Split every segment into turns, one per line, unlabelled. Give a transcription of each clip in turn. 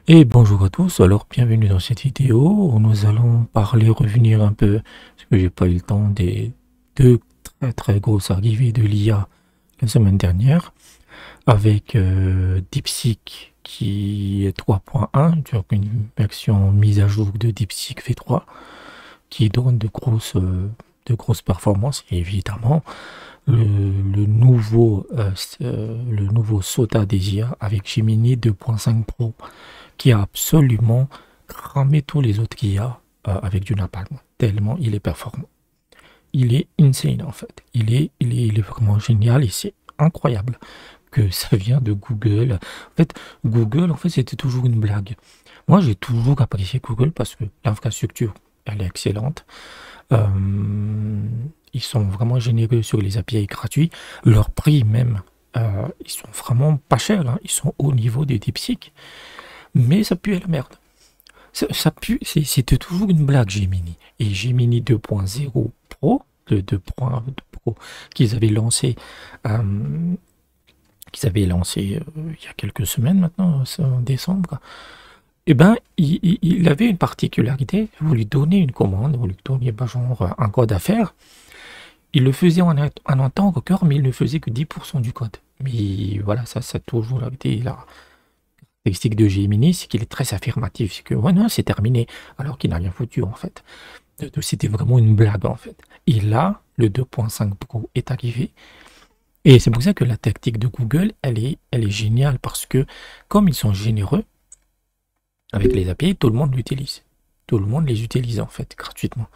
Et bonjour à tous, alors bienvenue dans cette vidéo où nous allons revenir un peu, parce que j'ai pas eu le temps des deux très grosses arrivées de l'IA la semaine dernière, avec DeepSeek qui est 3.1, donc une version mise à jour de DeepSeek V3 qui donne de grosses performances, et évidemment le nouveau SOTA des IA avec Gemini 2.5 Pro qui a absolument cramé tous les autres IA avec du napalm, tellement il est performant. Il est insane en fait. Il est vraiment génial et c'est incroyable que ça vient de Google. En fait, Google, c'était toujours une blague. Moi, j'ai toujours apprécié Google parce que l'infrastructure, elle est excellente. Euh, Ils sont vraiment généreux sur les API gratuits. Leur prix même, ils sont vraiment pas chers, hein. Ils sont au niveau des DeepSeek. Mais ça pue la merde. Ça pue, c'était toujours une blague Gemini. Et Gemini 2.0 Pro, le 2.0 Pro euh, qu'ils avaient lancé il y a quelques semaines maintenant, c'est en décembre, eh ben, il avait une particularité. Vous lui donnez une commande, vous lui donnez genre un code à faire. Il le faisait en un temps record, mais il ne faisait que 10% du code. Mais voilà, ça a toujours été là caractéristique de Gemini, c'est qu'il est très affirmatif. C'est que, ouais, non, c'est terminé, alors qu'il n'a rien foutu, en fait. C'était vraiment une blague, en fait. Et là, le 2.5 Pro est arrivé. Et c'est pour ça que la tactique de Google, elle est géniale, parce que, comme ils sont généreux avec les API, tout le monde l'utilise. Tout le monde les utilise, en fait, gratuitement.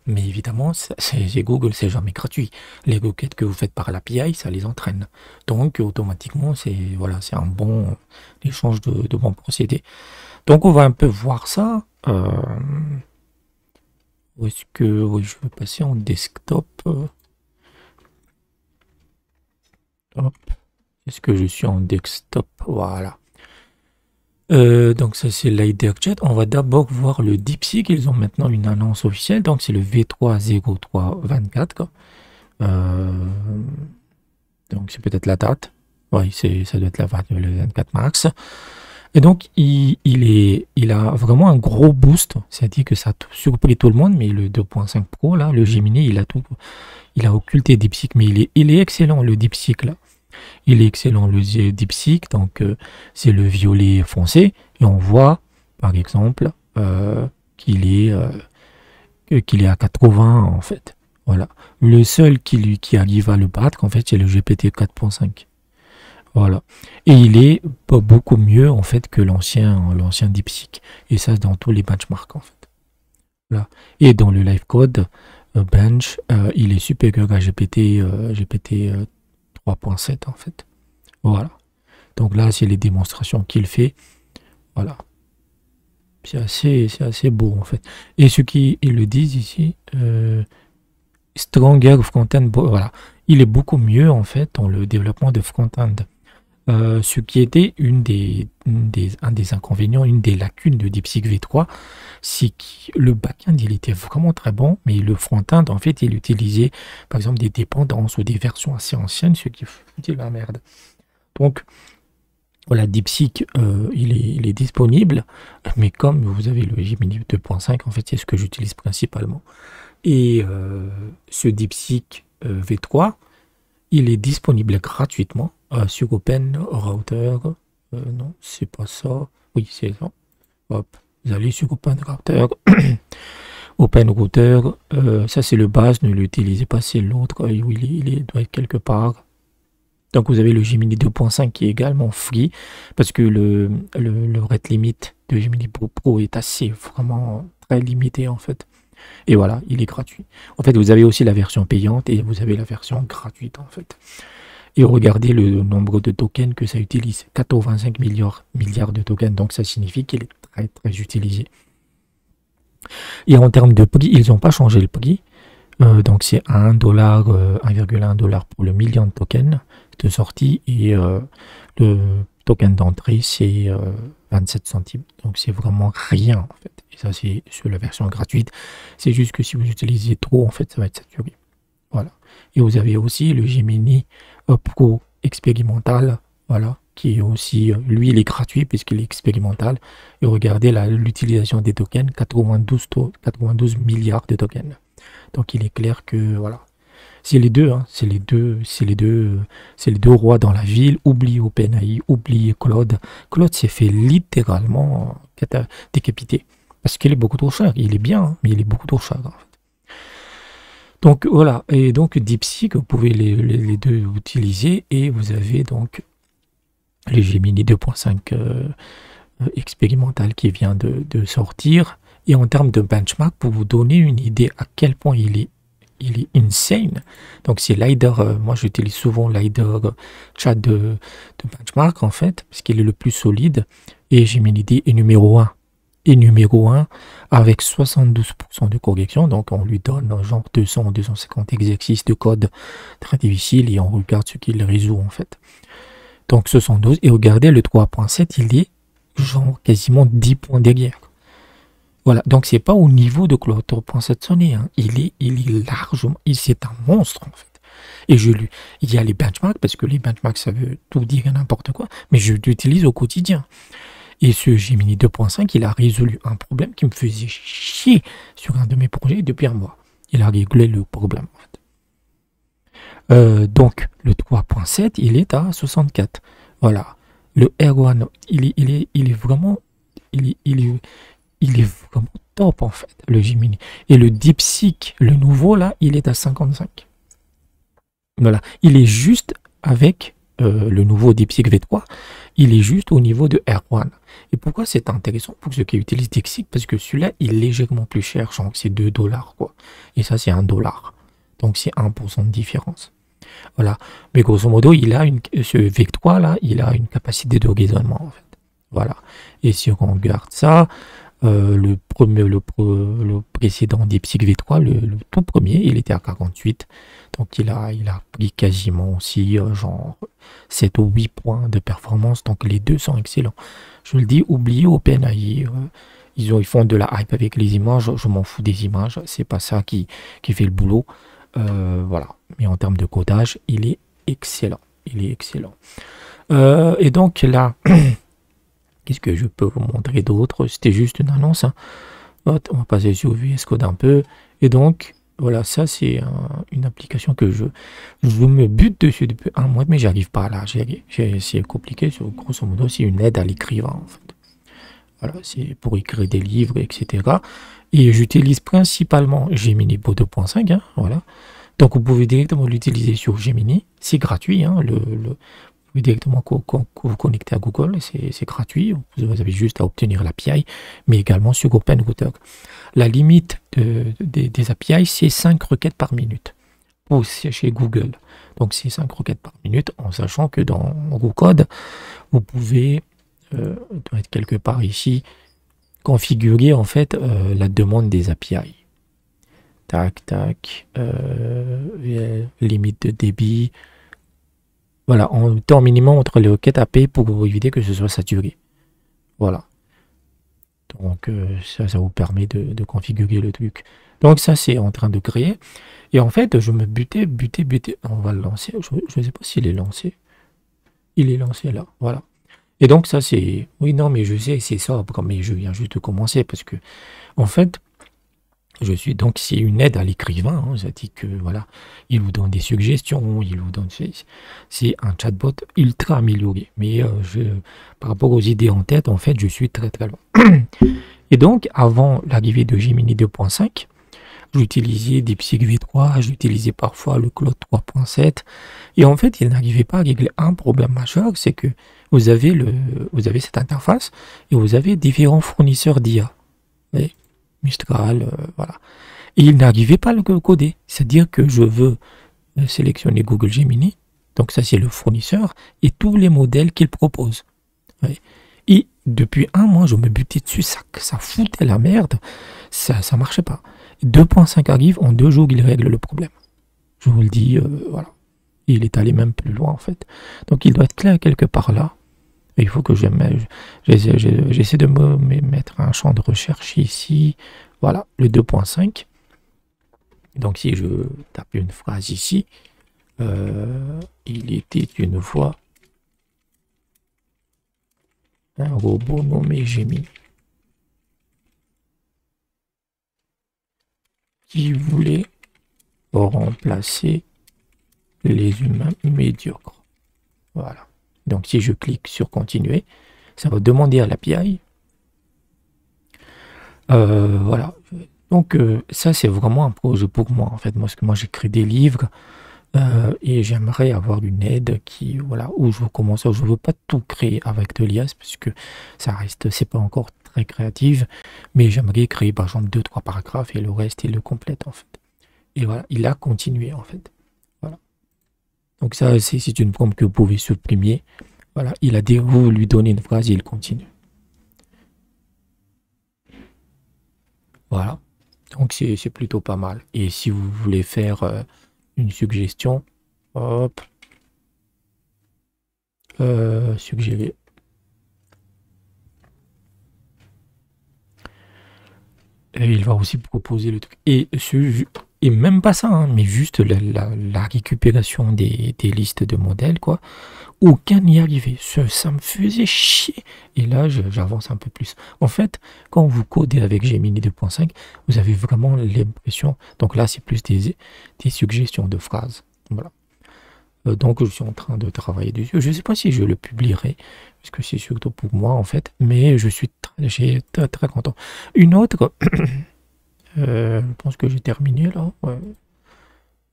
Mais évidemment, c'est Google, c'est jamais gratuit. Les requêtes que vous faites par l'API, ça les entraîne. Donc, automatiquement, c'est voilà, c'est un bon échange de bons procédés. Donc, on va un peu voir ça. Où est-ce que oui, je vais passer en desktop. Hop. Est-ce que je suis en desktop? Voilà. Donc ça c'est LiDARJet. On va d'abord voir le DeepSeek. Ils ont maintenant une annonce officielle. Donc c'est le V30324. Donc c'est peut-être la date. Oui, ça doit être le 24 mars. Et donc il a vraiment un gros boost. C'est-à-dire que ça a surpris tout le monde. Mais le 2.5 Pro là, le Gemini, il a occulté DeepSeek. Mais il est excellent le DeepSeek là. Il est excellent le DeepSeek, donc c'est le violet foncé, et on voit par exemple qu'il est à 80 en fait. Voilà. Le seul qui arrive à le battre, en fait, c'est le GPT 4.5. Voilà. Et il est beaucoup mieux en fait que l'ancien DeepSeek. Et ça dans tous les benchmarks en fait. Voilà. Et dans le live code bench, il est supérieur à GPT 3.7 en fait. Voilà. Donc là, c'est les démonstrations qu'il fait. Voilà. C'est assez beau en fait. Et ce qu'ils le disent ici, Stronger Frontend, voilà. Il est beaucoup mieux en fait dans le développement de front-end. Ce qui était un des inconvénients, une des lacunes de DeepSeek V3, c'est que le back-end il était vraiment très bon, mais le front-end en fait il utilisait par exemple des dépendances ou des versions assez anciennes, ce qui foutait la merde. Donc voilà, DeepSeek il est disponible, mais comme vous avez le Gemini 2.5, en fait c'est ce que j'utilise principalement. Et ce DeepSeek V3, il est disponible gratuitement sur Open Router. Non, c'est pas ça. Oui, c'est ça. Hop, vous allez sur Open Router. Open Router, ça c'est le base, ne l'utilisez pas, c'est l'autre. Oui, doit être quelque part. Donc vous avez le Gemini 2.5 qui est également free, parce que le rate limit de Gemini Pro est assez vraiment très limité en fait. Et voilà, il est gratuit. En fait, vous avez aussi la version payante et vous avez la version gratuite en fait. Et regardez le nombre de tokens que ça utilise. 85 milliards de tokens. Donc ça signifie qu'il est très utilisé. Et en termes de prix, ils n'ont pas changé le prix. Donc c'est 1,1$ pour le million de tokens de sortie. Et le token d'entrée, c'est 27 centimes. Donc c'est vraiment rien en fait. Et ça c'est sur la version gratuite. C'est juste que si vous utilisez trop, en fait, ça va être saturé. Voilà. Et vous avez aussi le Gemini Pro expérimental. Voilà. qui est aussi, lui, il est gratuit puisqu'il est expérimental. Et regardez l'utilisation des tokens, 92 milliards de tokens. Donc il est clair que voilà. C'est les deux, hein, c'est les deux rois dans la ville. Oubliez OpenAI, oubliez Claude. Claude s'est fait littéralement décapiter. Parce qu'il est beaucoup trop cher. Il est bien, hein, mais il est beaucoup trop cher. En fait. Donc voilà. Et donc DeepSeek, vous pouvez les deux utiliser. Et vous avez donc le Gemini 2.5 expérimental qui vient de sortir. Et en termes de benchmark, pour vous donner une idée à quel point il est insane. Donc c'est LiDAR, moi j'utilise souvent LiDAR chat de benchmark en fait, parce qu'il est le plus solide. Et Gemini est numéro 1. Et numéro 1 avec 72% de correction. Donc on lui donne genre 200-250 exercices de code très difficile et on regarde ce qu'il résout en fait. Donc 72. Et regardez le 3.7, il est genre quasiment 10 points derrière. Voilà, donc c'est pas au niveau de Claude 3.7 Sonnet, hein. Il est largement, c'est un monstre en fait. Et il y a les benchmarks, parce que les benchmarks ça veut tout dire et n'importe quoi, mais je l'utilise au quotidien. Et ce Gemini 2.5, il a résolu un problème qui me faisait chier sur un de mes projets depuis un mois. Il a réglé le problème en fait. Donc le 3.7, il est à 64. Voilà. Le R1, il est vraiment, il est vraiment top en fait, le Gemini. Et le DeepSeek, le nouveau là, il est à 55. Voilà, il est juste avec le nouveau DeepSeek V3, il est juste au niveau de R1. Et pourquoi c'est intéressant pour ceux qui utilisent DeepSeek? Parce que celui-là, il est légèrement plus cher, genre c'est 2 dollars quoi. Et ça c'est 1 dollar. Donc c'est 1% de différence. Voilà. Mais grosso modo, ce V3 là, il a une capacité de raisonnement en fait. Voilà. Et si on regarde ça, le précédent DeepSeek V3, le tout premier, il était à 48. Donc il a pris quasiment aussi genre 7 ou 8 points de performance. Donc les deux sont excellents. Je le dis, oubliez OpenAI. Ils font de la hype avec les images. Je m'en fous des images. C'est pas ça qui fait le boulot. Voilà. Mais en termes de codage, il est excellent. Il est excellent. Et donc là... Qu'est-ce que je peux vous montrer d'autre? C'était juste une annonce. Hein. On va passer sur VS Code un peu. Et donc, voilà, ça c'est une application que je me bute dessus depuis un mois, mais j'arrive pas à la gérer. C'est compliqué. Grosso modo, c'est une aide à l'écrivain en fait. Voilà, c'est pour écrire des livres, etc. Et j'utilise principalement Gemini 2.5. Hein, voilà. Donc vous pouvez directement l'utiliser sur Gemini. C'est gratuit. Hein, vous directement vous connecter à Google, c'est gratuit, vous avez juste à obtenir l'API, mais également sur OpenRouter. La limite des API, c'est 5 requêtes par minute, ou chez Google. Donc c'est 5 requêtes par minute, en sachant que dans GoCode, vous pouvez, doit être quelque part ici, configurer en fait la demande des API. Tac, tac, limite de débit. Voilà, en temps minimum entre les requêtes AP pour éviter que ce soit saturé. Voilà. Donc ça vous permet de configurer le truc. Donc ça c'est en train de créer. Et en fait je me butais. On va le lancer. Je ne sais pas s'il est lancé. Il est lancé là. Voilà. Et donc ça c'est... Oui non mais je sais c'est ça. Mais je viens juste de commencer parce que en fait... Donc c'est une aide à l'écrivain, hein, ça dit que voilà, il vous donne des suggestions, il vous donne, c'est un chatbot ultra amélioré. Mais par rapport aux idées en tête, en fait, je suis très très loin. Et donc, avant l'arrivée de Gemini 2.5, j'utilisais DeepSeek V3, j'utilisais parfois le Claude 3.7, et en fait, il n'arrivait pas à régler un problème majeur, c'est que vous avez cette interface et vous avez différents fournisseurs d'IA. Mistral, voilà. Et il n'arrivait pas à le coder. C'est-à-dire que je veux sélectionner Google Gemini, donc ça c'est le fournisseur, et tous les modèles qu'il propose. Ouais. Et depuis un mois, je me butais dessus, ça foutait la merde, ça marchait pas. 2.5 arrive, en 2 jours, il règle le problème. Je vous le dis, voilà. Il est allé même plus loin en fait. Donc il doit être clair quelque part là. Et il faut que j'essaie de me mettre un champ de recherche ici. Voilà, le 2.5. Donc si je tape une phrase ici, il était une fois un robot nommé Gemini qui voulait remplacer les humains médiocres. Voilà. Donc si je clique sur continuer, ça va demander à l'API. Voilà. Donc ça c'est vraiment un projet pour moi en fait. Parce que moi j'écris des livres et j'aimerais avoir une aide qui, voilà, où je commence. Je veux pas tout créer avec de l'IA parce que ça reste, c'est pas encore très créatif, mais j'aimerais créer par exemple 2-3 paragraphes et le reste il le complète en fait. Et voilà, il a continué en fait. Voilà. Donc ça c'est une prompt que vous pouvez supprimer. Voilà, il a dit, vous lui donnez une phrase et il continue. Voilà. Donc c'est plutôt pas mal. Et si vous voulez faire une suggestion, hop, suggérer. Et il va aussi proposer le truc. Et même pas ça, hein, mais juste la récupération des listes de modèles, quoi. Aucun n'y arrivait. Ça me faisait chier. Et là, j'avance un peu plus. En fait, quand vous codez avec Gemini 2.5, vous avez vraiment l'impression. Donc là, c'est plus des suggestions de phrases. Voilà. Donc, je suis en train de travailler dessus. Je ne sais pas si je le publierai, parce que c'est surtout pour moi, en fait. Mais je suis très, très content. Une autre, je pense que j'ai terminé là. Ouais.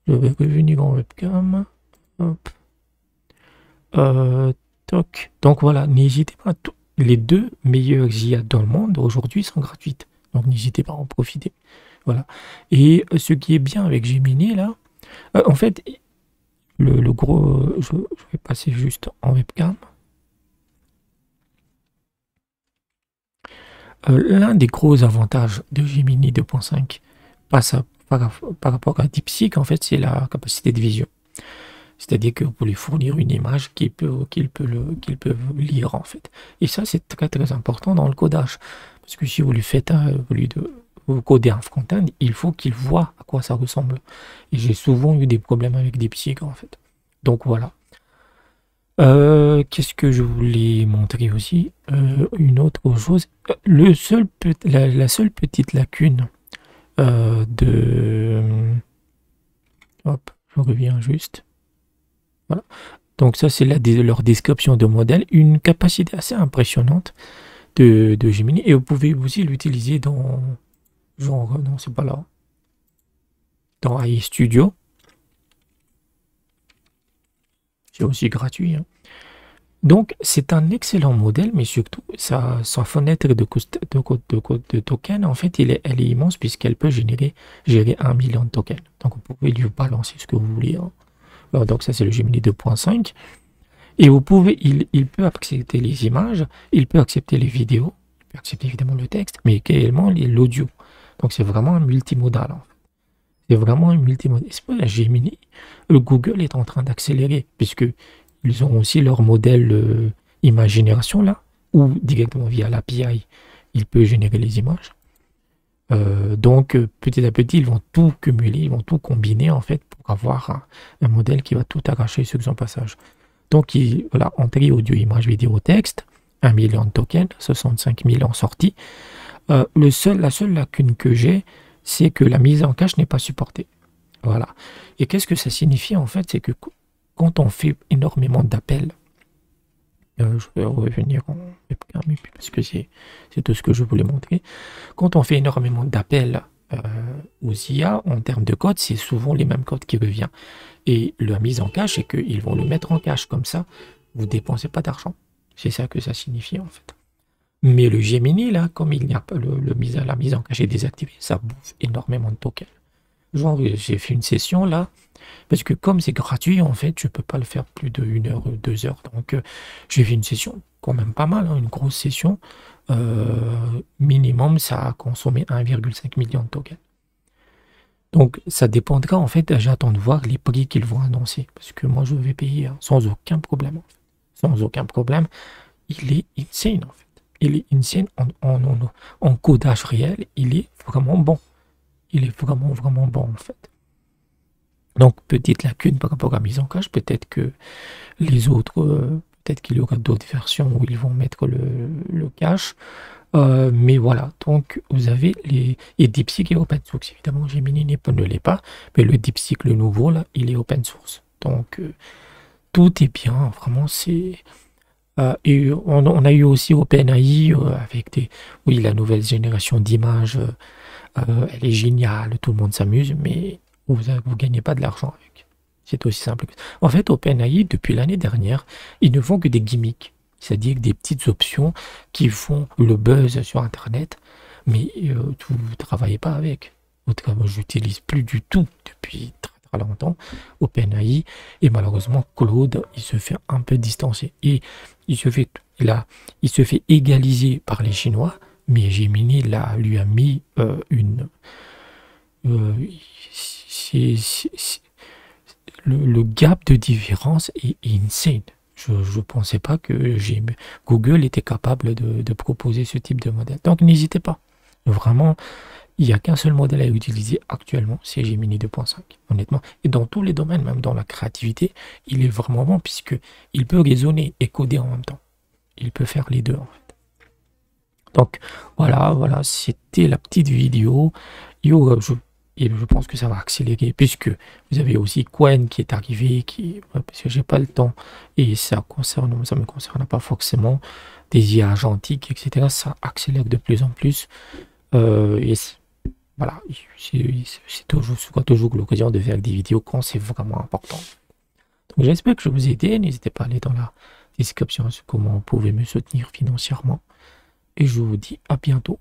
Je vais revenir en webcam. Hop. Toc. Donc voilà, n'hésitez pas. Les deux meilleures IA dans le monde aujourd'hui sont gratuites. Donc n'hésitez pas à en profiter. Voilà. Et ce qui est bien avec Gemini là, en fait, le gros, je vais passer juste en webcam. L'un des gros avantages de Gemini 2.5 par rapport à DeepSeek, en fait, c'est la capacité de vision. C'est-à-dire que vous pouvez fournir une image qu'il peut lire, en fait. Et ça, c'est très, très important dans le codage. Parce que si vous lui faites vous codez un front-end, il faut qu'il voit à quoi ça ressemble. Et j'ai souvent eu des problèmes avec DeepSeek, en fait. Donc, voilà. Qu'est-ce que je voulais montrer aussi? Une autre chose. La seule petite lacune Hop, je reviens juste. Voilà. Donc ça, c'est leur description de modèle. Une capacité assez impressionnante de Gemini. Et vous pouvez aussi l'utiliser dans... Genre, non, c'est pas là. Dans AI Studio. C'est aussi gratuit. Hein. Donc, c'est un excellent modèle, mais surtout, sa fenêtre de tokens, en fait, elle est immense puisqu'elle peut gérer 1 million de tokens. Donc, vous pouvez lui balancer ce que vous voulez. Hein. Alors, donc, ça, c'est le Gemini 2.5. Et vous pouvez, il peut accepter les images, il peut accepter les vidéos, il peut accepter évidemment le texte, mais également l'audio. Donc, c'est vraiment un multimodal. En fait. C'est vraiment un multimodal. C'est pas la Gemini. Le Google est en train d'accélérer puisque ils ont aussi leur modèle image génération là, ou directement via l'API, il peut générer les images. Donc petit à petit, ils vont tout cumuler, ils vont tout combiner en fait pour avoir un modèle qui va tout arracher sur son passage. Donc voilà, entrée audio, image, vidéo, texte, 1 million de tokens, 65 000 en sortie. La seule lacune que j'ai, c'est que la mise en cache n'est pas supportée. Voilà. Et qu'est-ce que ça signifie en fait? C'est que quand on fait énormément d'appels, je vais revenir en webcam parce que c'est tout ce que je voulais montrer. Quand on fait énormément d'appels aux IA en termes de code, c'est souvent les mêmes codes qui reviennent. Et la mise en cache, c'est qu'ils vont le mettre en cache comme ça, vous ne dépensez pas d'argent. C'est ça que ça signifie en fait. Mais le Gemini, là, comme il n'y a pas la mise en cache est désactivée, ça bouffe énormément de tokens. Genre, j'ai fait une session là, parce que comme c'est gratuit, en fait, je peux pas le faire plus de 1 heure, 2 heures. Donc, j'ai fait une session quand même pas mal, hein, une grosse session. Minimum, ça a consommé 1,5 million de tokens. Donc, ça dépendra, en fait, j'attends de voir les prix qu'ils vont annoncer. Parce que moi, je vais payer hein, sans aucun problème. En fait. Sans aucun problème. Il est insane, en fait. Il est insane en codage réel. Il est vraiment bon. Il est vraiment, vraiment bon, en fait. Donc, petite lacune par rapport à la mise en cache. Peut-être que les autres Peut-être qu'il y aura d'autres versions où ils vont mettre le cache. Mais voilà, donc vous avez les... Et DeepSeek est open source. Évidemment, Gemini ne l'est pas, mais le DeepSeek, le nouveau, là, il est open source. Donc, tout est bien, vraiment, c'est... et on a eu aussi OpenAI avec des... Oui, la nouvelle génération d'images, elle est géniale, tout le monde s'amuse, mais vous ne gagnez pas de l'argent avec. C'est aussi simple que ça. En fait, OpenAI, depuis l'année dernière, ils ne font que des gimmicks, c'est-à-dire des petites options qui font le buzz sur Internet, mais vous ne travaillez pas avec. Moi, je n'utilise plus du tout depuis très, très longtemps OpenAI, et malheureusement, Claude, il se fait un peu distancer. Et il se fait égaliser par les Chinois, mais Gemini là, lui a mis une... le gap de différence est insane. Je ne pensais pas que Google était capable de proposer ce type de modèle. Donc n'hésitez pas. Vraiment, il n'y a qu'un seul modèle à utiliser actuellement, c'est Gemini 2.5, honnêtement. Et dans tous les domaines, même dans la créativité, il est vraiment bon puisqu'il peut raisonner et coder en même temps. Il peut faire les deux en fait. Donc voilà, c'était la petite vidéo. Et je pense que ça va accélérer puisque vous avez aussi Qwen qui est arrivé, parce que j'ai pas le temps et ça me concerne pas forcément des IA agentiques, etc. Ça accélère de plus en plus. Voilà, ce sera toujours l'occasion de faire des vidéos quand c'est vraiment important. Donc j'espère que je vous ai aidé. N'hésitez pas à aller dans la description sur comment vous pouvez me soutenir financièrement. Et je vous dis à bientôt.